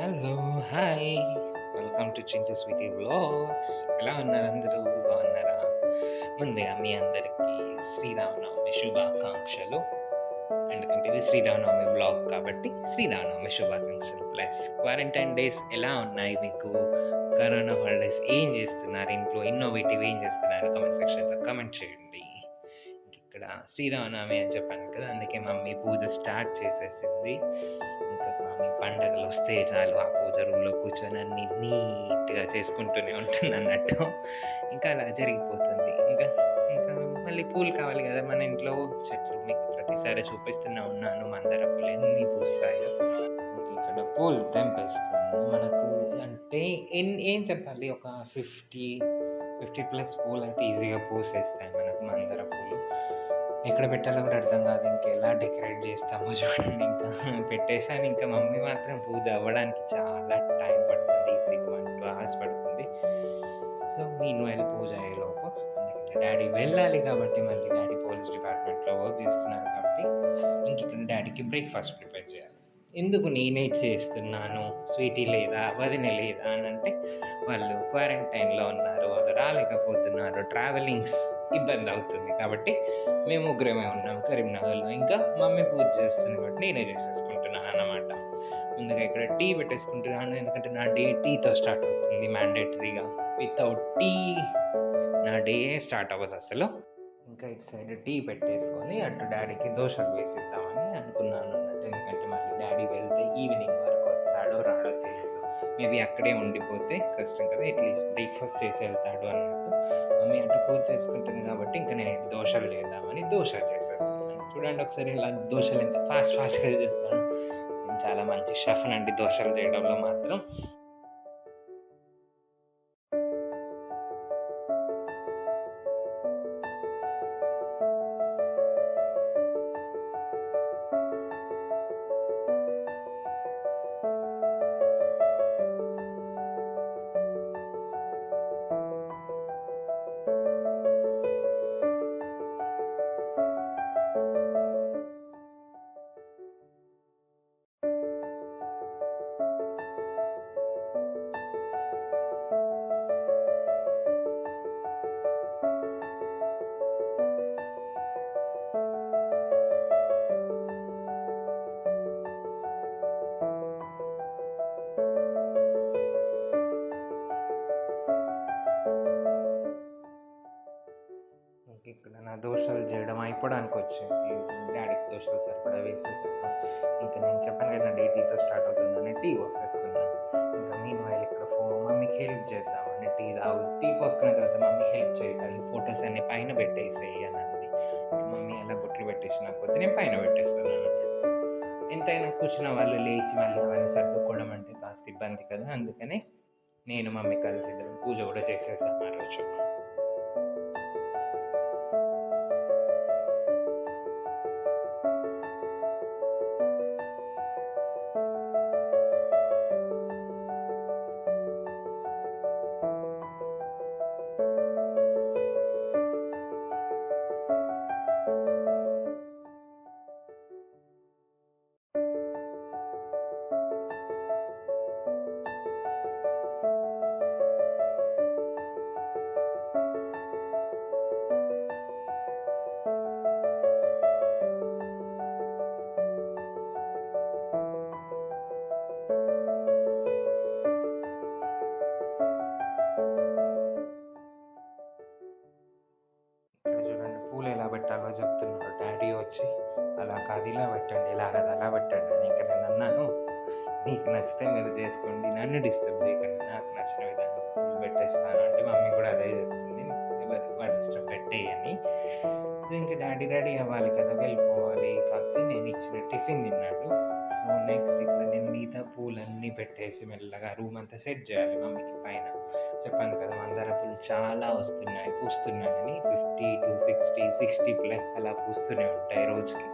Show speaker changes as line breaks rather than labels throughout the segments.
Hello, hi. Welcome to Chintu Sweety vlogs. ఎలా ఉన్నారు అందరూ? బాగున్నారా? ముందుగా మీ అందరికీ శ్రీరామనవమి శుభాకాంక్షలు. ఎందుకంటే ఇది శ్రీరామనవమి వ్లాగ్ కాబట్టి శ్రీరామనవమి శుభాకాంక్షలు. ప్లస్ క్వారంటైన్ డేస్ ఎలా ఉన్నాయి మీకు? కరోనా హాలిడేస్ ఏం చేస్తున్నారు? ఇంట్లో ఇన్నోవేటివ్ ఏం చేస్తున్నారు? కామెంట్ సెక్షన్లో కామెంట్ చేయండి. ఇక్కడ శ్రీరామనవమి అని చెప్పాను కదా, అందుకే మమ్మీ పూజ స్టార్ట్ చేసేసింది. ఇంకా మమ్మీ పండగలు వస్తే చాలు ఆ పూజ రూమ్లో కూర్చొని అన్ని నీట్గా చేసుకుంటూనే ఉంటుంది అన్నట్టు. ఇంకా అలా జరిగిపోతుంది. ఇంకా ఇంకా మళ్ళీ పూలు కావాలి కదా మన ఇంట్లో. చెట్లు మీకు ప్రతిసారి చూపిస్తూనే ఉన్నాను, మందార పూలు ఎన్ని పూస్తాయో. ఇక్కడ పూలు తెంపేసుకుని మనకు అంటే ఏం చెప్పాలి, ఒక 50 పూలు అయితే ఈజీగా పూసేస్తాయి మనకు మందార పూలు. ఎక్కడ పెట్టాలో కూడా అర్థం కాదు, ఇంకెలా డెకరేట్ చేస్తామో చూడండి. ఇంకా పెట్టేసాను. ఇంకా మమ్మీ మాత్రం పూజ అవ్వడానికి చాలా టైం పడుతుంది, ఈజీగా 1-2 hours పడుతుంది. సో మీన్వైల్ పూజ అయ్యేలోపు, ఎందుకంటే డాడీ వెళ్ళాలి కాబట్టి, మళ్ళీ డాడీ పోలీస్ డిపార్ట్మెంట్లో వర్క్ చేస్తున్నారు కాబట్టి ఇంక ఇక్కడ డాడీకి బ్రేక్ఫాస్ట్ ప్రిపేర్ చేయాలి. ఎందుకు నేనే చేస్తున్నాను, స్వీటీ లేదా, వదిన లేదా అని అంటే, వాళ్ళు క్వారంటైన్లో ఉన్నారు, వాళ్ళు రాలేకపోతున్నారు, ట్రావెలింగ్స్ ఇబ్బంది అవుతుంది కాబట్టి మేము ముగ్గురమే ఉన్నాం కరీంనగర్లో. ఇంకా మమ్మీ పూజ చేస్తుంది కాబట్టి నేనే చేసేసుకుంటున్నాను అన్నమాట. ముందుగా ఇక్కడ టీ పెట్టేసుకుంటున్నాను, ఎందుకంటే నా డే టీతో స్టార్ట్ అవుతుంది మ్యాండేటరీగా. వితౌట్ టీ నా డే స్టార్ట్ అవ్వదు అసలు. ఇంకా ఇటు సైడ్ టీ పెట్టేసుకొని అటు డాడీకి దోశలు వేసిద్దామని అనుకున్నాను అన్నట్టు. ఎందుకంటే మళ్ళీ డాడీ వెళ్తే ఈవినింగ్ వరకు వస్తాడో రాడో తెలియదు. మేబీ అక్కడే ఉండిపోతే కష్టం కదా, అట్లీస్ట్ బ్రేక్ఫాస్ట్ చేసి వెళ్తాడు అన్నట్టు. మమ్మీ అటు పూజ చేసుకుంటుంది కాబట్టి ఇంకా నేను దోశలు చేద్దామని దోశలు చేసేస్తాను. చూడండి ఒకసారి ఇలా దోశలు ఎంత ఫాస్ట్గా చేస్తాను. నేను చాలా మంచి షెఫ్ అండి దోశలు చేయడంలో మాత్రం. ఇక్కడ నా దోశలు చేయడం అయిపోవడానికి వచ్చింది. డాడీకి దోశలు సరిపడా వేసేసాను. ఇంకా నేను చెప్పాను కదా నా టీతో స్టార్ట్ అవుతుందని టీ పోసేసుకున్నాను. ఇంకా మీన్వైల్ ఇక్కడ మమ్మీకి హెల్ప్ చేద్దామని టీ పోసుకున్న తర్వాత మమ్మీ హెల్ప్ చేయాలి, ఫొటోస్ అన్ని పైన పెట్టేసేయి అని అంది. మమ్మీ అలా బొట్లు పెట్టేసిన కొద్ది నేను పైన పెట్టేస్తున్నాను. ఎంతైనా కూర్చున్న వాళ్ళు లేచి మళ్ళీ అవన్నీ సర్దుకోవడం అంటే కాస్త ఇబ్బంది కదా, అందుకనే నేను మమ్మీ కలిసి ఇద్దరం పూజ కూడా చేసేసాను ఆ రోజు. పెట్టాలో చెప్తున్నాడు డాడీ వచ్చి. అలా కాదు ఇలా పెట్టండి, ఇలా కాదు అలా పెట్టండి అని. ఇంకా నేను అన్నాను, మీకు నచ్చితే మీరు చేసుకోండి, నన్ను డిస్టర్బ్ చేయకండి, నాకు నచ్చిన విధంగా పూలు పెట్టేస్తాను అంటే మమ్మీ కూడా అదే చెప్తుంది, ఎవరు డిస్టర్బ్ పెట్టేయని. ఇంకా డాడీ అవ్వాలి కదా, వెళ్ళిపోవాలి. కాకపోతే నేను ఇచ్చిన టిఫిన్ తిన్నాడు. సో నెక్స్ట్ ఇక్కడ నేను మిగతా పూలన్నీ పెట్టేసి మెల్లగా రూమ్ అంతా సెట్ చేయాలి మమ్మీకి పైన. చెప్పాను కదా మందార పూలు చాలా పూస్తున్నాయని. 50 to 60 అలా పూస్తూనే ఉంటాయి రోజుకి.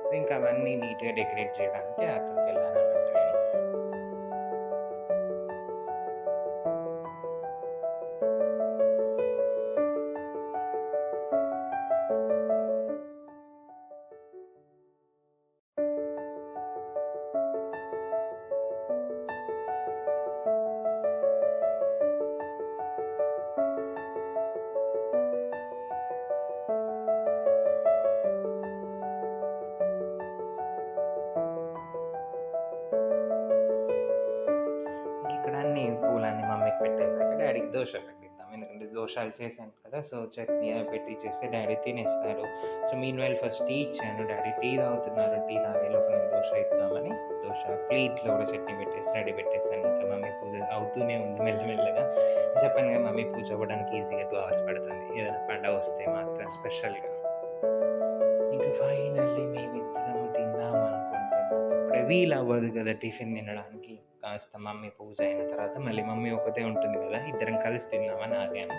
సో ఇంకా అవన్నీ నీట్గా డెకరేట్ చేయడానికి అక్కడికి వెళ్ళాను అన్నట్టు నేను. పూలన్నీ మమ్మీకి పెట్టేసాక డ్యాడీకి దోశలు పెట్టిద్దాం. ఎందుకంటే దోశలు చేశాను కదా! సో, చట్నీ అవి పెట్టి చేస్తే డ్యాడీ తినేస్తారు. సో, మీన్‌వైల్ ఫస్ట్ టీ ఇచ్చాను. డ్యాడీ టీ తాగుతున్నారు. టీ తాగేలోపు నేను దోశ ఇద్దామని దోశ ప్లేట్‌లో కూడా చట్నీ పెట్టేసి రెడీ పెట్టేసాను. ఇంకా మమ్మీ పూజ అవుతూనే ఉంది మెల్లమెల్లగా. చెప్పాను కదా! మమ్మీ పూజ అవ్వడానికి ఈజీగా 2 అవర్స్ పడుతుంది. ఏదైనా పండగ వస్తే మాత్రం స్పెషల్‌గా. ఇంకా ఫైనల్లీ మేమిద్దరం తిందాం అనుకుంటే ఇప్పుడే వీలవ్వదు కదా టిఫిన్ తినడానికి. కాస్త మమ్మీ పూజ అయిన తర్వాత మళ్ళీ మమ్మీ ఒక్కతే ఉంటుంది కదా! ఇద్దరం కలిసి తిందామని ఆగాము.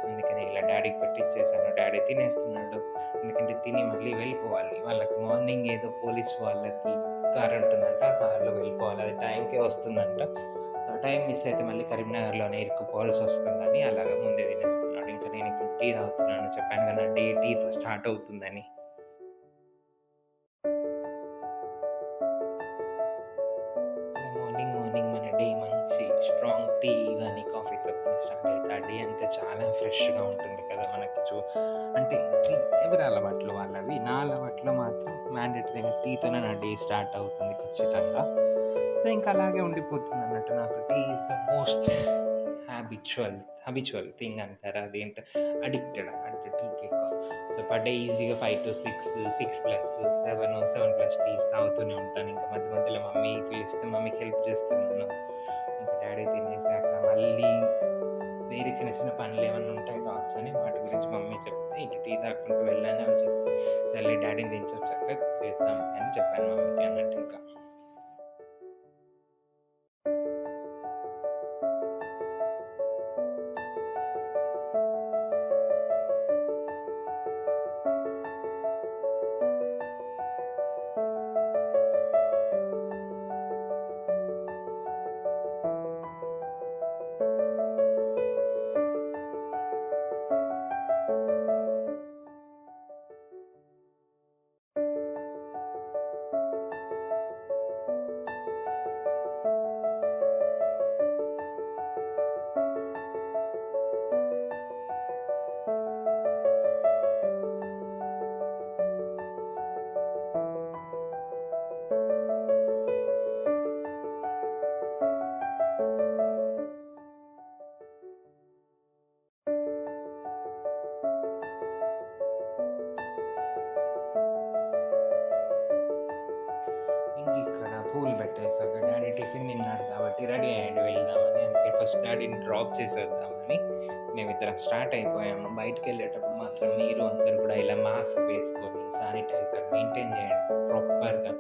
అందుకని ఇలా డ్యాడీకి పెట్టిచ్చేసాను. డ్యాడీ తినేస్తున్నాడు. ఎందుకంటే తిని మళ్ళీ వెళ్ళిపోవాలి. వాళ్ళకి మార్నింగ్ ఏదో పోలీస్ వాళ్ళకి కార్ ఉంటుందంట. ఆ కార్‌లో వెళ్ళిపోవాలి. అది టైంకే వస్తుందంట. సో, టైం మిస్ అయితే మళ్ళీ కరీంనగర్‌లోనే ఇరుక్కుపోవాల్సి వస్తుందని అలాగా ముందే తినేస్తున్నాడు. ఇంకా నేను ఇక్కడ టీ తాగుతున్నాను. చెప్పాను కదా! నా డే టీతో స్టార్ట్ అవుతుందని. మార్నింగ్ మార్నింగ్ మన డే మంచి స్ట్రాంగ్ టీ గానీ, కాఫీతో కానీ స్టార్ట్ అయితే ఆ డే అంతా చాలా ఫ్రెష్‌గా ఉంటుంది కదా! మనకి అంటే ఎవరి అలవాట్లు వాళ్ళవి. నా అలవాట్లో మాత్రం మ్యాండేటరీగా టీతోనే నా డే స్టార్ట్ అవుతుంది ఖచ్చితంగా. సో, ఇంకా అలాగే ఉండిపోతుందన్నట్టు. నాకు tea is the most habitual thing అంటారా అదేంటో అడిక్టెడ్ అంటే టీకి ఎక్కువ. సో, పర్ డే ఈజీగా 5-6, 6+7 టీస్ తాగుతూనే ఉంటాను. ఇంకా మధ్య మధ్యలో మమ్మీ పిలిస్తే మమ్మీకి హెల్ప్ చేస్తున్నాను. ఇంకా డ్యాడీ తినేసాక మళ్ళీ వేరే చిన్న చిన్న పనులు ఏమన్నా ఉంటాయి కావచ్చు అని వాటి గురించి మమ్మీ చెప్తే ఇంక టీ తాగుకుంటూ వెళ్ళాను. అవి చెప్తే సర్లే డ్యాడీని దించొచ్చాక చేద్దాం అని చెప్పాను మమ్మీకి అన్నట్టు ఇంకా. ఇంకిక్కడ పూలు పెట్టేసాక డ్యాడీ టిఫిన్ తిన్నాడు కాబట్టి రెడీ అయ్యాడు వెళ్దామని. అందుకే ఫస్ట్ డాడీని డ్రాప్ చేసేద్దామని మేమిద్దరం స్టార్ట్ అయిపోయాము. బయటికెళ్ళేటప్పుడు మాత్రం మీరు అందరూ కూడా ఇలా మాస్క్ వేసుకొని శానిటైజర్ మెయింటైన్ చేయండి ప్రాపర్‌గా.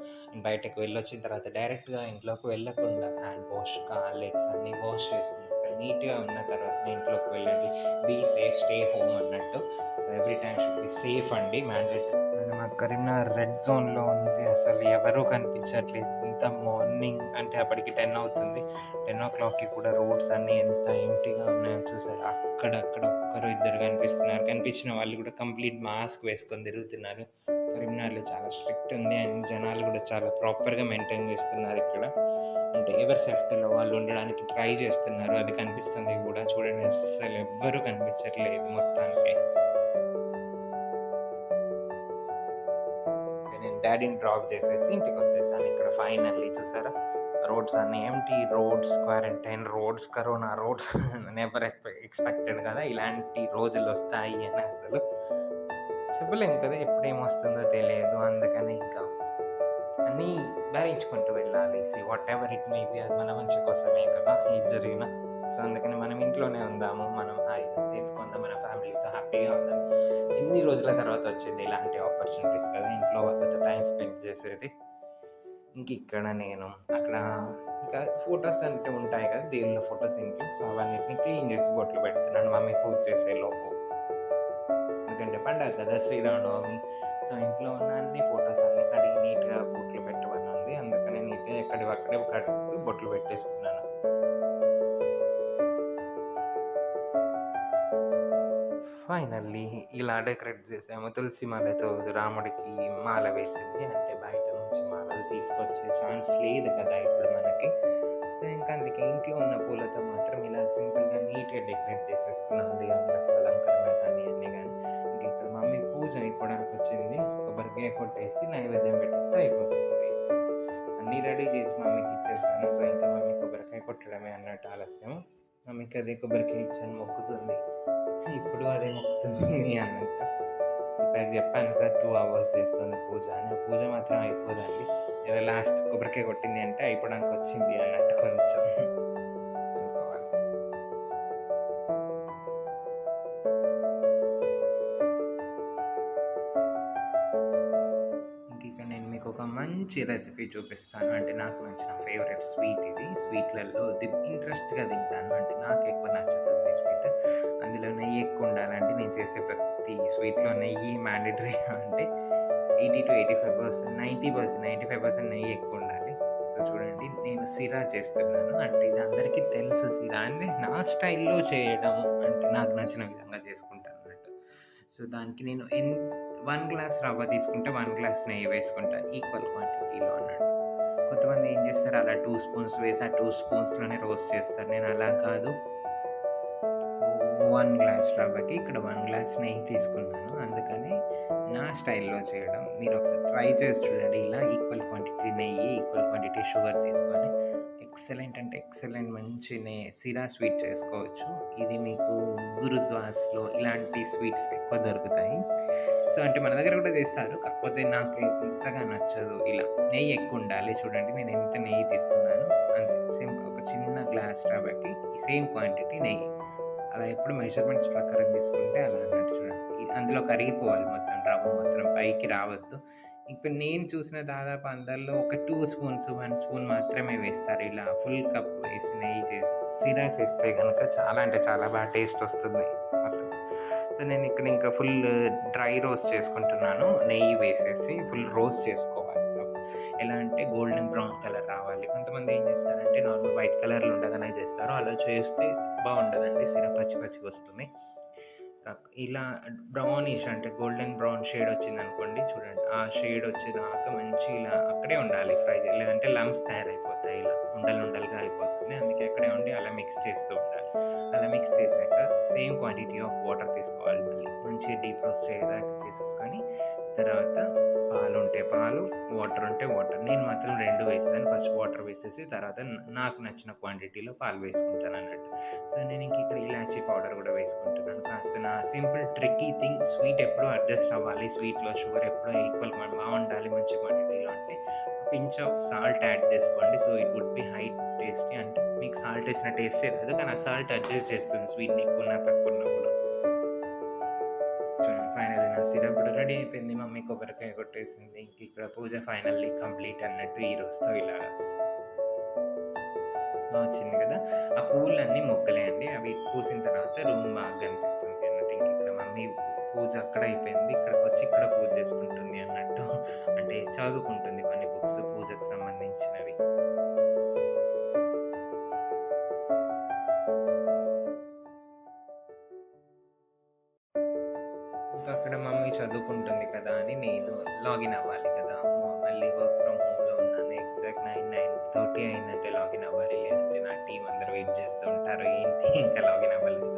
బయటకు వెళ్ళొచ్చిన తర్వాత డైరెక్ట్‌గా ఇంట్లోకి వెళ్ళకుండా హ్యాండ్ వాష్, లెగ్స్ అన్నీ వాష్ చేసుకున్నాక నీట్‌గా ఉన్న తర్వాతనే ఇంట్లోకి వెళ్ళండి. బీ సేఫ్, స్టే హోమ్ అన్నట్టు. So, every time should be safe అండి మ్యాండేటరీ. మా కరీంనగర్ రెడ్ జోన్‌లో ఉంది. అసలు ఎవరూ కనిపించట్లేదు. ఇంత మార్నింగ్ అంటే అప్పటికి 10 అవుతుంది. 10:00కి కూడా రోడ్స్ అన్నీ ఎంత ఎంప్టీగా ఉన్నాయో చూసారా? అక్కడక్కడ ఒక్కరు ఇద్దరు కనిపిస్తున్నారు. కనిపించిన వాళ్ళు కూడా కంప్లీట్ మాస్క్ వేసుకొని తిరుగుతున్నారు. కరీంనగర్‌లో చాలా స్ట్రిక్ట్ ఉంది. అండ్ జనాలు కూడా చాలా ప్రాపర్‌గా మెయింటైన్ చేస్తున్నారు ఇక్కడ. అంటే ఎవరి సేఫ్టీలో వాళ్ళు ఉండడానికి ట్రై చేస్తున్నారు. అది కనిపిస్తుంది కూడా. చూడండి అస్సలు ఎవ్వరూ కనిపించట్లేదు మొత్తానికి. నేను డాడీని డ్రాప్ చేసేసి ఇంటికొచ్చేసాను. ఇక్కడ ఫైనల్లీ చూసారా? రోడ్స్ అన్నీ empty roads, quarantine roads, corona roads never expected కదా! ఇలాంటి రోజులొస్తాయి అని అసలు. చెప్పలేం కదా! ఎప్పుడేమొస్తుందో తెలియదు. అందుకని ఇంకా అన్నీ భరించుకుంటూ వెళ్ళాలి. వాటెవర్ ఇట్ మే బి అది మన మంచి కోసమే కదా! ఏది జరిగినా. సో, అందుకని మనం ఇంట్లోనే ఉందాము. మనం హాయిగా సేఫ్‌గా ఉందాం. మన ఫ్యామిలీతో హ్యాపీగా ఉందాం. ఎన్ని రోజుల తర్వాత వచ్చింది ఇలాంటి ఆపర్చునిటీస్ కదా! ఇంట్లో వాళ్ళతో టైం స్పెండ్ చేసేది. ఇంకిక్కడ నేను అక్కడ ఇంకా ఫోటోస్ అంటే ఉంటాయి కదా! దేవుళ్ళ ఫోటోస్ ఇంట్లో. సో, అవన్నిటిని క్లీన్ చేసి బొట్లు పెడుతున్నాను మమ్మీ పూజ చేసేలోపు. ఎందుకంటే పండగ కదా! శ్రీరామనవమి. సో, ఇంట్లో ఉన్న అన్ని ఫోటోస్ అన్నీ కడిగి నీట్‌గా బొట్లు పెట్టమని ఉంది. అందుకని నీట్‌గా ఎక్కడివక్కడే కడుగుతూ బొట్లు పెట్టేస్తున్నాను. ఫైనల్లీ ఇలా డెకరేట్ చేసాము. తులసి మాలతో రాముడికి మాల వేసింది. అంటే బయట నుంచి మాలలు తీసుకొచ్చే ఛాన్స్ లేదు కదా ఇప్పుడు మనకి. సో, ఇంకా అందుకే ఇంట్లో ఉన్న పూలతో మాత్రం ఇలా సింపుల్‌గా నీట్‌గా డెకరేట్ చేసేసుకున్నాను. దేవుళ్ళకి అలంకరణ కానీ అన్నీ గానీ. ఇంక ఇక్కడ మమ్మీ పూజ అయిపోవడానికొచ్చింది. కొబ్బరికాయ కొట్టేసి నైవేద్యం పెట్టేస్తే అయిపోతుంది. అన్నీ రెడీ చేసి మమ్మీకి ఇచ్చేసాను. సో, ఇంకా మమ్మీ కొబ్బరికాయ కొట్టడమే అన్నట్టు ఆలస్యం. ఆమెకి అదే కొబ్బరికాయ ఇచ్చాను మొక్కుతుంది. ఇప్పుడు అదే మొక్కుతుంది అన్నట్టు. ఇప్పుడు చెప్పాను కదా 2 అవర్స్ చేస్తుంది పూజ అని. ఆ పూజ మాత్రం అయిపోదండి. ఏదో లాస్ట్ కొబ్బరికాయ కొట్టింది అంటే అయిపోవడానికి వచ్చింది అన్నట్టు కొంచెం అనుకోవాలి. ఇంక ఇక్కడ నేను మీకు ఒక మంచి రెసిపీ చూపిస్తాను. అంటే నాకు నచ్చిన ఫేవరెట్ స్వీట్ ఇది. స్వీట్లలో ఇంట్రెస్ట్గా తింటాను. అంటే నాకు ఎక్కువ నచ్చుతుంది స్వీట్. అందులో నెయ్యి ఎక్కువ ఉండాలంటే నేను చేసే ప్రతి స్వీట్లో నెయ్యి మ్యాండేటరీ. అంటే 80-85%, 90%, 95% నెయ్యి ఎక్కువ ఉండాలి. సో చూడండి, నేను సిరా చేస్తున్నాను. అంటే ఇది అందరికీ తెలుసు సిరా అంటే నా స్టైల్లో చేయడం, అంటే నాకు నచ్చిన విధంగా చేసుకుంటాను అన్నట్టు. సో దానికి నేను 1 గ్లాస్ రవ్వ తీసుకుంటే 1 గ్లాస్ నెయ్యి వేసుకుంటాను ఈక్వల్ క్వాంటిటీలో అన్నట్టు. కొంతమంది ఏం చేస్తారు, అలా 2 స్పూన్స్ వేసి ఆ 2 స్పూన్స్లోనే రోస్ట్ చేస్తారు. నేను అలా కాదు. 1 గ్లాస్ రవ్వకి ఇక్కడ 1 గ్లాస్ నెయ్యి తీసుకున్నాను. అందుకని నా స్టైల్లో చేయడం. మీరు ఒకసారి ట్రై చేసి చూడండి. ఇలా ఈక్వల్ క్వాంటిటీ నెయ్యి, ఈక్వల్ క్వాంటిటీ షుగర్ తీసుకొని ఎక్సలెంట్ అంటే ఎక్సలెంట్ మంచి సిరా స్వీట్ చేసుకోవచ్చు. ఇది మీకు గురుద్వాస్లో ఇలాంటి స్వీట్స్ ఎక్కువ దొరుకుతాయి. సో అంటే మన దగ్గర కూడా చేస్తారు, కాకపోతే నాకు ఇంతగా నచ్చదు. ఇలా నెయ్యి ఎక్కువ ఉండాలి. చూడండి నేను ఎంత నెయ్యి తీసుకున్నాను అంతే. సేమ్ ఒక చిన్న గ్లాస్ రవ్వకి సేమ్ క్వాంటిటీ నెయ్యి. అలా ఎప్పుడు మెజర్మెంట్స్ ప్రకారం తీసుకుంటే అలా అన్నట్టు. చూడండి అందులో కరిగిపోవాలి మొత్తం, రవ్వ మొత్తం పైకి రావద్దు. ఇప్పుడు నేను చూసిన దాదాపు అందరిలో ఒక 2 స్పూన్స్ 1 స్పూన్ మాత్రమే వేస్తారు. ఇలా ఫుల్ కప్ వేసి నెయ్యి చేస్తే సిరా చేస్తే కనుక చాలా అంటే చాలా బాగా టేస్ట్ వస్తుంది అసలు. సో నేను ఇక్కడ ఇంకా ఫుల్ డ్రై రోస్ట్ చేసుకుంటున్నాను. నెయ్యి వేసేసి ఫుల్ రోస్ట్ చేసుకోవాలి. ఎలా అంటే గోల్డెన్ బ్రౌన్ కలర్ రావాలి. కొంతమంది ఏం చేస్తారంటే నార్మల్ వైట్ కలర్లో ఉండగానే చేస్తారు. అలా చేస్తే బాగుండదండి, సిరా పచ్చి పచ్చిగా వస్తుంది. ఇలా బ్రౌనిష్ అంటే గోల్డెన్ బ్రౌన్ షేడ్ వచ్చింది అనుకోండి, చూడండి ఆ షేడ్ వచ్చేదాకా మంచి ఇలా అక్కడే ఉండాలి ఫ్రై. లేదంటే లమ్స్ తయారైపోతాయి, ఇలా ఉండలు ఉండలుగా అయిపోతుంది. అందుకే అక్కడే ఉండి అలా మిక్స్ చేస్తూ ఉండాలి. అలా మిక్స్ చేశాక సేమ్ క్వాంటిటీ ఆఫ్ వాటర్ తీసుకోవాలి. మళ్ళీ మంచి డీప్ రోస్ట్ చేసేదాకా చేసేసుకొని తర్వాత పాలు ఉంటే పాలు, వాటర్ ఉంటే వాటర్. నేను మాత్రం 2 వేస్తాను. ఫస్ట్ వాటర్ వేసేసి తర్వాత నాకు నచ్చిన క్వాంటిటీలో పాలు వేసుకుంటాను అన్నట్టు. సో నేను ఇంక ఇక్కడ ఇలాచీ పౌడర్ కూడా వేసుకుంటున్నాను. కాస్త నా సింపుల్ ట్రిక్కీ థింగ్, స్వీట్ ఎప్పుడూ అడ్జస్ట్ అవ్వాలి. స్వీట్లో షుగర్ ఎప్పుడూ ఈక్వల్ బాగుండాలి మంచి క్వాంటిటీలో. అంటే పించ్ ఆఫ్ సాల్ట్ యాడ్ చేసుకోండి. So it would be high tasty. అంటే మీకు సాల్ట్ వేసిన టేస్టే రాదు, కానీ ఆ సాల్ట్ అడ్జస్ట్ చేస్తుంది స్వీట్ని ఎక్కువ తక్కువ ఉన్నప్పుడు. ఫైనల్లీ నా సిరప్ కూడా రెడీ అయిపోయింది. మమ్మీ కొబ్బరికాయ కొట్టేసింది. ఇంక ఇక్కడ పూజ ఫైనల్లీ కంప్లీట్ అన్నట్టు ఈ రోజుతో ఇలాగా వచ్చింది కదా. ఆ పువ్వులన్నీ మొక్కలే అండి. అవి పూసిన తర్వాత రూమ్ బాగా కనిపిస్తుంది అన్నట్టు. ఇంక ఇక్కడ మమ్మీ పూజ అక్కడ అయిపోయింది. ఇక్కడికి వచ్చి ఇక్కడ పూజ చేసుకుంటుంది అన్నట్టు. అంటే చదువుకుంటుంది కొన్ని బుక్స్ పూజకు సంబంధించినవి. ఇంకా అక్కడ మమ్మీ చదువుకుంటుంది కదా అని నేను లాగిన్ అవ్వాలి కదా. మళ్ళీ వర్క్ ఫ్రమ్ హోమ్లో ఉన్నాను. ఎగ్జాక్ట్ 9-9:30 అయిందంటే లాగిన్ అవ్వాలి. లేదంటే నా టీం అందరూ వెయిట్ చేస్తూ ఉంటారు, ఏంటి ఇంకా లాగిన్ అవ్వలేదు,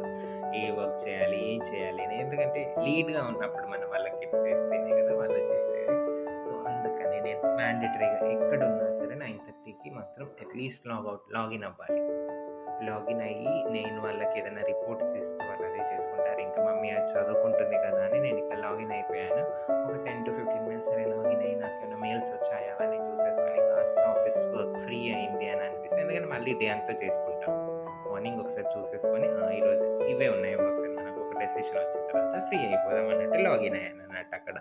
ఏ వర్క్ చేయాలి, ఏం చేయాలి అని. ఎందుకంటే లీడ్గా ఉన్నప్పుడు మన వాళ్ళకి చేస్తేనే కదా వాళ్ళు చేసేది. సో అందుకని నేను మ్యాండేటరీగా ఎక్కడున్నా సరే 9:30కి మాత్రం అట్లీస్ట్ లాగిన్ అవ్వాలి. లాగిన్ అయ్యి నేను వాళ్ళకి ఏదైనా రిపోర్ట్స్ ఇస్తే వాళ్ళు అదే చేసుకుంటారు. ఇంకా మమ్మీ అది చదువుకుంటుంది కదా అని నేను ఇక్కడ లాగిన్ అయిపోయాను. ఒక 10-15 మినిట్స్ సరే లాగిన్ అయ్యి నాకు ఏమైనా మెయిల్స్ వచ్చాయా అవన్నీ చూసేసుకొని కాస్త ఆఫీస్ వర్క్ ఫ్రీ అయింది అని అనిపిస్తుంది. ఎందుకంటే మళ్ళీ డే అంతా చేసుకుంటాం. మార్నింగ్ ఒకసారి చూసేసుకొని ఈరోజు ఇవే ఉన్నాయి వర్క్స్ అని మనకు ఒక డెసిషన్ వచ్చిన తర్వాత ఫ్రీ అయిపోదాం అన్నట్టు లాగిన్ అయ్యాను అన్నట్టు అక్కడ.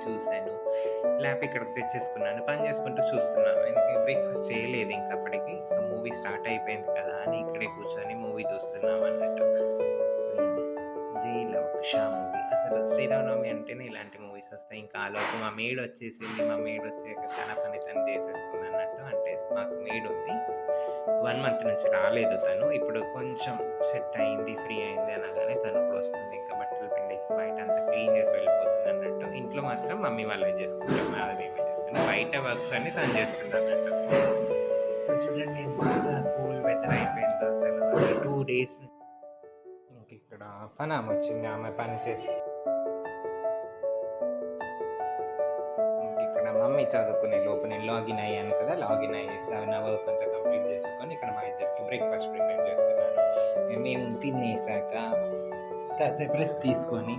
చూశాను. ల్యాప్ ఇక్కడికి తెచ్చేసుకున్నాను. పని చేసుకుంటూ చూస్తున్నాను. ఎందుకంటే బ్రేక్‌ఫాస్ట్ చేయలేదు ఇంక అప్పటికి. సో, మూవీ స్టార్ట్ అయిపోయింది కదా అని ఇక్కడే కూర్చొని మూవీ చూస్తున్నాం అన్నట్టు. హ్మ్. 'జైలవ ఉషా' మూవీ. అసలు శ్రీరామనవమి అంటేనే ఇలాంటి మూవీస్ వస్తాయి. ఇంకా ఆలోపు మా మెయిడ్ వచ్చేసింది. మా మెయిడ్ వచ్చాక తన పని తను చేసేసుకుందన్నట్టు. అంటే మాకు మెయిడ్ ఉంది. 1 మంత్ నుంచి రాలేదు తను. ఇప్పుడు కొంచెం సెట్ అయింది, ఫ్రీ అయింది అనగానే తను ఇప్పుడు వస్తుంది. ఇంకా బట్టలు పిండేసి బయట అంతా క్లీన్ చేసి వెళ్ళిపోతుందన్నట్టు. ఇంట్లో మాత్రం మమ్మీ వాళ్ళే చేసుకుంటాం. మాది మేమే చేసుకుంటాం. బయట వర్క్స్ అన్నీ తను చేస్తుందన్నట్టు. సో చూడండి ఎంత కూల్ వెదర్ అయిపోయిందో అసలు. 2 డేస్ ఇంకిక్కడ పనామె వచ్చింది. ఆమె పని చేసి ఇంకిక్కడ మమ్మీ చదువుకునే లోపు నేను లాగిన్ అయ్యాను కదా! లాగిన్ అయ్యేసి నా వర్క్ అంతా కంప్లీట్ చేసుకొని ఇక్కడ మా ఇద్దరికి బ్రేక్‌ఫాస్ట్ ప్రిపేర్ చేస్తున్నాను. మేము తినేసాక కాసేపు రెస్ట్ తీసుకొని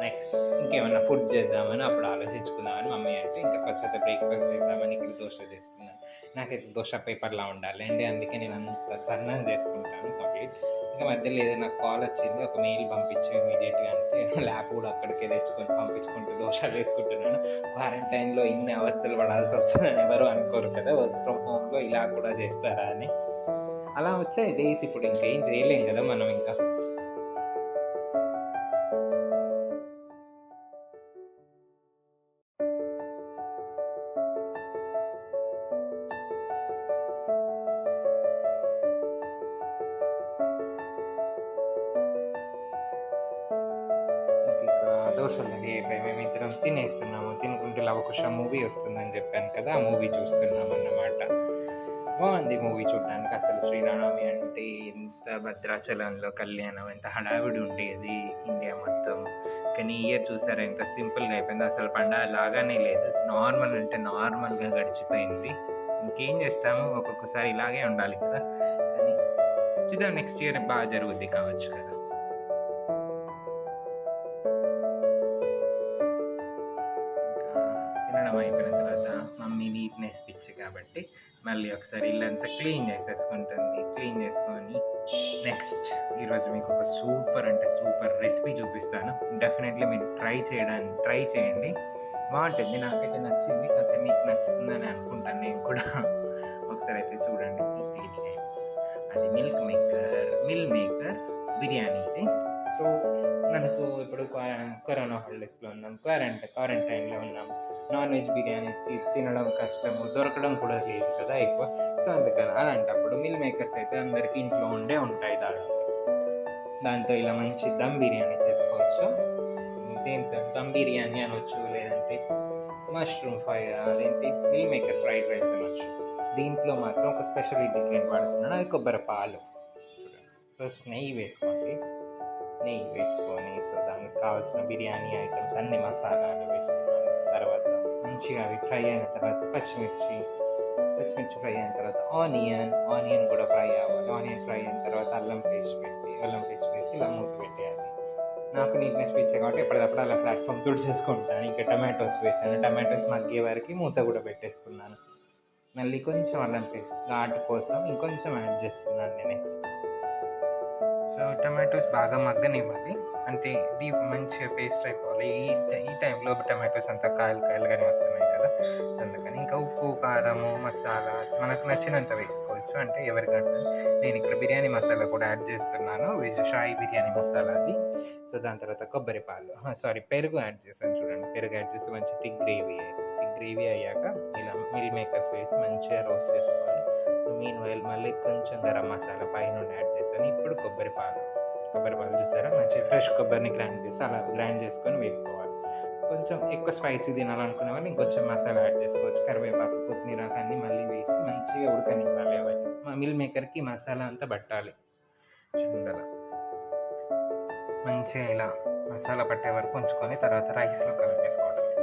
నెక్స్ట్ ఇంకేమన్నా ఫుడ్ చేద్దామని అప్పుడు ఆలోచించుకుందామని మమ్మీ అంటే ఇంకా ఫస్ట్ అయితే బ్రేక్‌ఫాస్ట్ చేద్దామని ఇక్కడ దోశ చేస్తున్నాను. నాకైతే దోశ పేపర్‌లా ఉండాలండి. అందుకే నేను అంత సన్నగా చేసుకుంటాను కంప్లీట్. ఇంకా మధ్యలో ఏదైనా కాల్ వచ్చింది. ఒక మెయిల్ పంపించు ఇమ్మీడియేట్‌గా అంటే ల్యాప్ కూడా అక్కడికే తెచ్చుకొని పంపించుకుంటూ దోశలు వేసుకుంటున్నాను. క్వారంటైన్‌లో ఇన్ని అవస్థలు పడాల్సి వస్తుందని ఎవరు అనుకోరు కదా! వర్క్ ఫ్రమ్ హోమ్‌లో ఇలా కూడా చేస్తారా అని. అలా వచ్చాయి డేస్. ఇప్పుడు ఇంకేం చేయలేం కదా మనం ఇంకా. ఇంకిక్కడ దోశలు రెడీ అయిపోయాయి. మేమిద్దరం తినేస్తున్నాము. తినుకుంటూ 'లవకుశ' మూవీ వస్తుందని చెప్పాను కదా! ఆ మూవీ చూస్తున్నామన్నమాట. బాగుంది మూవీ చూడడానికి. అసలు శ్రీరామనవమి అంటే ఎంత భద్రాచలంలో కళ్యాణం, ఎంత హడావిడి ఉండేది ఇండియా మొత్తం. కానీ ఈ ఇయర్ చూసారా ఎంత సింపుల్‌గా అయిపోయిందో. అసలు పండగ లాగానే లేదు. నార్మల్ అంటే నార్మల్‌గా గడిచిపోయింది. ఇంకేం చేస్తాము, ఒక్కొక్కసారి ఇలాగే ఉండాలి కదా! కానీ చూద్దాం నెక్స్ట్ ఇయర్ బాగా జరుగుద్ది కావచ్చు కదా! ఇంకా తినడం అయిపోయిన తర్వాత మమ్మీ నీట్‌నెస్ పిచ్చి కాబట్టి మళ్ళీ ఒకసారి ఇల్లంతా క్లీన్ చేసేసుకుంటుంది. క్లీన్ చేసుకొని నెక్స్ట్ ఈరోజు మీకు ఒక సూపర్ అంటే సూపర్ రెసిపీ చూపిస్తాను. డెఫినెట్‌లీ మీరు ట్రై చేయండి. బావుంటుంది. నాకైతే నచ్చింది. కాకపోతే మీకు నచ్చుతుందని అనుకుంటాను నేను కూడా. ఒకసారి అయితే చూడండి. ఇది అది మిల్ మేకర్ బిర్యానీ ఇది. సో, మనకు ఇప్పుడు కరోనా హాలిడేస్‌లో ఉన్నాం. క్వారంటైన్‌లో ఉన్నాం. నాన్ వెజ్ బిర్యానీ తినడం కష్టము. దొరకడం కూడా లేదు కదా ఎక్కువ. సో, అందుకని అలాంటప్పుడు మిల్ మేకర్స్ అయితే అందరికీ ఇంట్లో ఉండే ఉంటాయి దాదాపు. దాంతో ఇలా మంచి దమ్ బిర్యానీ చేసుకోవచ్చు. దీంతో దమ్ బిర్యానీ అనొచ్చు. లేదంటే మష్రూమ్ ఫ్రై అదేంటి మిల్ మేకర్ ఫ్రైడ్ రైస్ అనొచ్చు. దీంట్లో మాత్రం ఒక స్పెషల్ ఇంగ్రీడియంట్ వాడుతున్నాను. అది కొబ్బరి పాలు. చూడండి. ఫస్ట్ నెయ్యి వేసుకోండి. నెయ్యి వేసుకొని సో దానికి కావాల్సిన బిర్యానీ ఐటమ్స్ అన్ని మసాలాలు వేసుకున్నాను. తర్వాత మంచిగా అవి ఫ్రై అయిన తర్వాత పచ్చిమిర్చి ఫ్రై అయిన తర్వాత ఆనియన్ కూడా ఫ్రై అవ్వాలి. ఆనియన్ ఫ్రై అయిన తర్వాత అల్లం పేస్ట్ వేసి ఇలా మూత పెట్టేయాలి. నాకు నీట్నెస్ పిచ్చే కాబట్టి ఎప్పటికప్పుడు అలా ప్లాట్ఫామ్ తుడిచేసుకుంటాను. ఇంకా టమాటోస్ వేసాను. టమాటోస్ మగ్గే వరకు మూత కూడా పెట్టేసుకున్నాను. మళ్ళీ కొంచెం అల్లం పేస్ట్ ఘాటు కోసం ఇంకొంచెం యాడ్ చేస్తున్నాను నేను నెక్స్ట్. సో టమాటోస్ బాగా మగ్గనివ్వాలి. అంటే ఇది మంచిగా పేస్ట్ అయిపోవాలి. ఈ టైంలో టమాటోస్ అంతా కాయలుగానే వస్తున్నాయి కదా! సో అందుకని ఇంకా ఉప్పు, కారము, మసాలా మనకు నచ్చినంత వేసుకోవచ్చు. అంటే ఎవరికంటే నేను ఇక్కడ బిర్యానీ మసాలా కూడా యాడ్ చేస్తున్నాను. షాయి బిర్యానీ మసాలా అది. సో దాని తర్వాత పెరుగు యాడ్ చేశాను చూడండి. పెరుగు యాడ్ చేసి మంచి థిక్ గ్రేవీ అయ్యాక ఇలా మిల్ మేకర్స్ వేసి మంచిగా రోస్ట్ చేసుకోవాలి. సో మీన్‌వైల్ మళ్ళీ కొంచెం గరం మసాలా పైనుండి యాడ్ చేశాను. ఇప్పుడు కొబ్బరి పాలు చూసారా మంచిగా ఫ్రెష్ కొబ్బరిని గ్రైండ్ చేసుకొని వేసుకోవాలి. కొంచెం ఎక్కువ స్పైసీ తినాలనుకునే వాళ్ళు ఇంకొంచెం మసాలా యాడ్ చేసుకోవచ్చు. కరివేపాకు, కొత్తిమీర అన్నీ మళ్ళీ వేసి మంచిగా ఉడకనివ్వాలి అవన్నీ. మిల్ మేకర్‌కి మసాలా అంతా పట్టాలి. చూడాల మంచిగా ఇలా మసాలా పట్టే వరకు ఉంచుకొని తర్వాత రైస్‌లో కలిపేసుకోవడమే.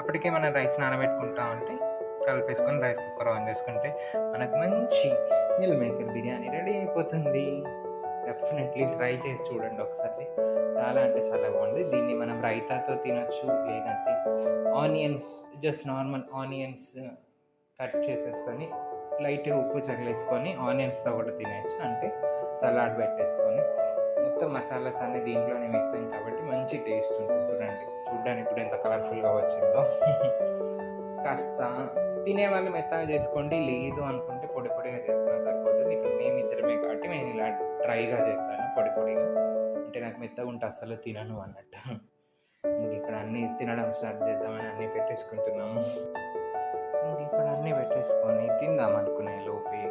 అప్పటికే మనం రైస్ నానబెట్టుకుంటామంటే కలిపేసుకొని రైస్ కుక్కర్ ఆన్ చేసుకుంటే మనకు మంచి మిల్ మేకర్ బిర్యానీ రెడీ అయిపోతుంది. డెఫినెట్లీ ట్రై చేసి చూడండి ఒకసారి. చాలా అంటే చాలా బాగుంది. దీన్ని మనం రైతాతో తినొచ్చు. లేదంటే నార్మల్ ఆనియన్స్ కట్ చేసేసుకొని లైట్‌గా ఉప్పు చల్లేసుకొని ఆనియన్స్‌తో కూడా తినేయచ్చు. అంటే సలాడ్ పెట్టేసుకొని మొత్తం మసాలాస్ అన్నీ దీంట్లోనే వేస్తాం కాబట్టి మంచి టేస్ట్ ఉంటుంది. చూడడానికి కూడా ఎంత కలర్ఫుల్గా వచ్చిందో. కాస్త తినేవాళ్ళు మెత్తగా చేసుకోండి, లేదు అనుకుంటే పొడి పొడిగా చేసుకున్నా సరిపోతుంది. ఇక్కడ మేమిద్దరమే కాబట్టి నేను ఇలా డ్రైగా చేస్తాను, పొడి పొడిగా. అంటే నాకు మెత్తగా ఉంటే అస్సలు తినను అన్నట్టు. ఇంక ఇక్కడ అన్నీ తినడం స్టార్ట్ చేద్దామని అన్నీ పెట్టేసుకుంటున్నాము. ఇంక ఇక్కడ అన్నీ పెట్టేసుకొని తిందాం అనుకునే లోపే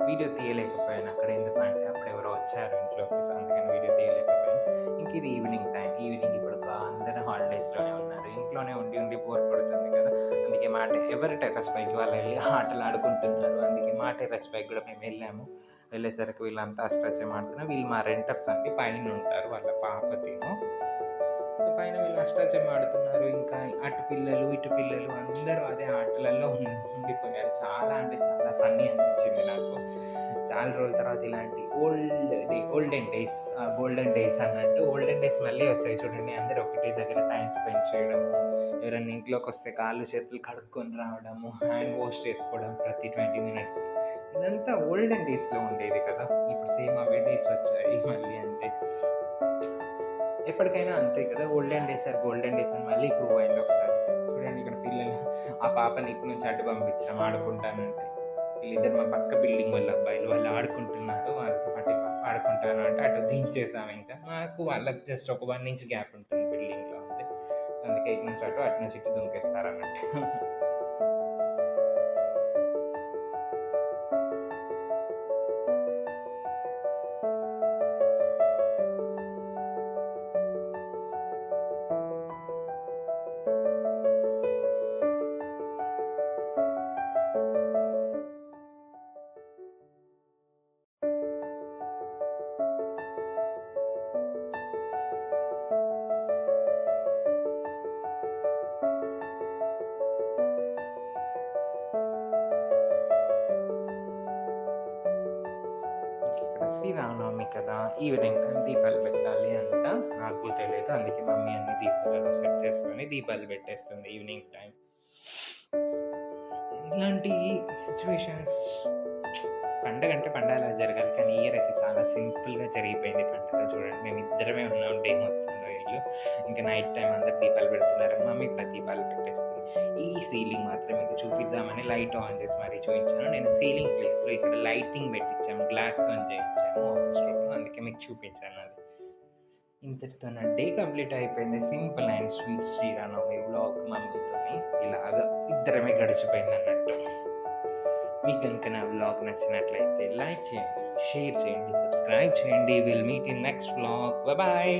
వీడియో తీయలేకపోయాను. అక్కడ ఎందుకంటే అప్పుడు ఎవరో వచ్చారు ఇంట్లోకి, సో అందుకని వీడియో తీయలేకపోయాను. ఇంక ఇది ఈవినింగ్ టైం. ఈవినింగ్ ఇప్పుడు అందరూ హాలిడేస్లోనే ఉన్నారు. ఇంట్లోనే ఉండి ఉండి బోర్ కొడుతుంది కదా. అందుకే ఎవరి టెర్రస్ పైకి వాళ్ళు వెళ్ళి ఆటలు ఆడుకుంటున్నారు. అందుకే మా టెర్రస్ పైకి కూడా మేము వెళ్ళాము. వెళ్ళేసరికి వీళ్ళంతా అష్టాచెమ్మ ఆడుతున్నారు. వీళ్ళు మా రెంటర్స్ అండి, పైన ఉంటారు, వాళ్ళ పాపతేమో. సో పైన వీళ్ళు అష్టాచెమ్మ ఆడుతున్నారు. ఇంకా అటు పిల్లలు ఇటు పిల్లలు అందరూ అదే ఆటలలో ఉండిపోయారు. చాలా అంటే చాలా ఫన్నీ అనిపించింది నాకు. చాలా రోజుల తర్వాత ఇలాంటి గోల్డెన్ డేస్ అన్నట్టు ఓల్డెన్ డేస్ మళ్ళీ వచ్చాయి చూడండి. అందరూ ఒకటే దగ్గర టైం స్పెండ్ చేయడము, ఎవరైనా ఇంట్లోకి వస్తే కాళ్ళు చేతులు కడుక్కొని రావడము, హ్యాండ్ వాష్ చేసుకోవడం ప్రతి 20 మినిట్స్కి. ఇదంతా ఓల్డెన్ డేస్లో ఉండేది కదా. ఇప్పుడు సేమ్ అవే డేస్ వచ్చాయి మళ్ళీ. అంటే ఎప్పటికైనా అంతే కదా, గోల్డెన్ డేస్ అని మళ్ళీ ప్రూవ్ అయింది ఒకసారి. చూడండి ఇక్కడ పిల్లలు, ఆ పాపని ఇటు నుంచి అటు పంపించాం ఆడుకుంటానంటే. వీళ్ళిద్దరు మా పక్క బిల్డింగ్ వాళ్ళ అబ్బాయిలు, వాళ్ళు ఆడుకుంటున్నారు. వాళ్ళతో పాటు ఆడుకుంటాను అంటే అటు దించేసాము. ఇంకా మాకు వాళ్ళకి జస్ట్ ఒక 1 ఇంచ్ గ్యాప్ ఉంటుంది బిల్డింగ్లో అంతే. అందుకే ఇటు నుంచి అటు నుంచి ఇటు దుంకేస్తారు అన్నట్టు. శ్రీరామనవమి కదా, ఈవినింగ్ టైం దీపాలు పెట్టాలి అంట. నాకు తెలియదు, అందుకే మమ్మీ అన్ని దీపాలలో సెట్ చేసుకొని దీపాలు పెట్టేస్తుంది ఈవినింగ్ టైం. ఇలాంటి సిచ్యువేషన్స్, పండగ అంటే పండగలా జరగాలి, కానీ ఇయర్ అయితే చాలా సింపుల్గా జరిగిపోయింది పండగ. చూడండి, మేము ఇద్దరమే ఉన్నాం డే మొత్తంలో. ఇల్లు ఇంకా నైట్ టైం అందరు దీపాలు పెడుతున్నారు, మమ్మీ కూడా దీపాలు పెట్టేస్తుంది. ఈ సీలింగ్ మాత్రం మీకు చూపిద్దామని లైట్ ఆన్ చేసి మరీ చూపించాను. నేను సీలింగ్ ప్లేస్లో ఇక్కడ లైటింగ్ పెట్టించాము, గ్లాస్తో చేయించాము ఆఫీస్ రూమ్లో, అందుకే మీకు చూపించాను. అది ఇంతటితో నా డే కంప్లీట్ అయిపోయింది. Simple and sweet Sri Rama Navami vlog మమ్మీతోని ఇలాగా ఇద్దరమే గడిచిపోయింది అన్నట్టు. మీకు కనుక నా వ్లాగ్ నచ్చినట్లయితే లైక్ చేయండి, షేర్ చేయండి, సబ్స్క్రైబ్ చేయండి. Will meet in next vlog. Bye.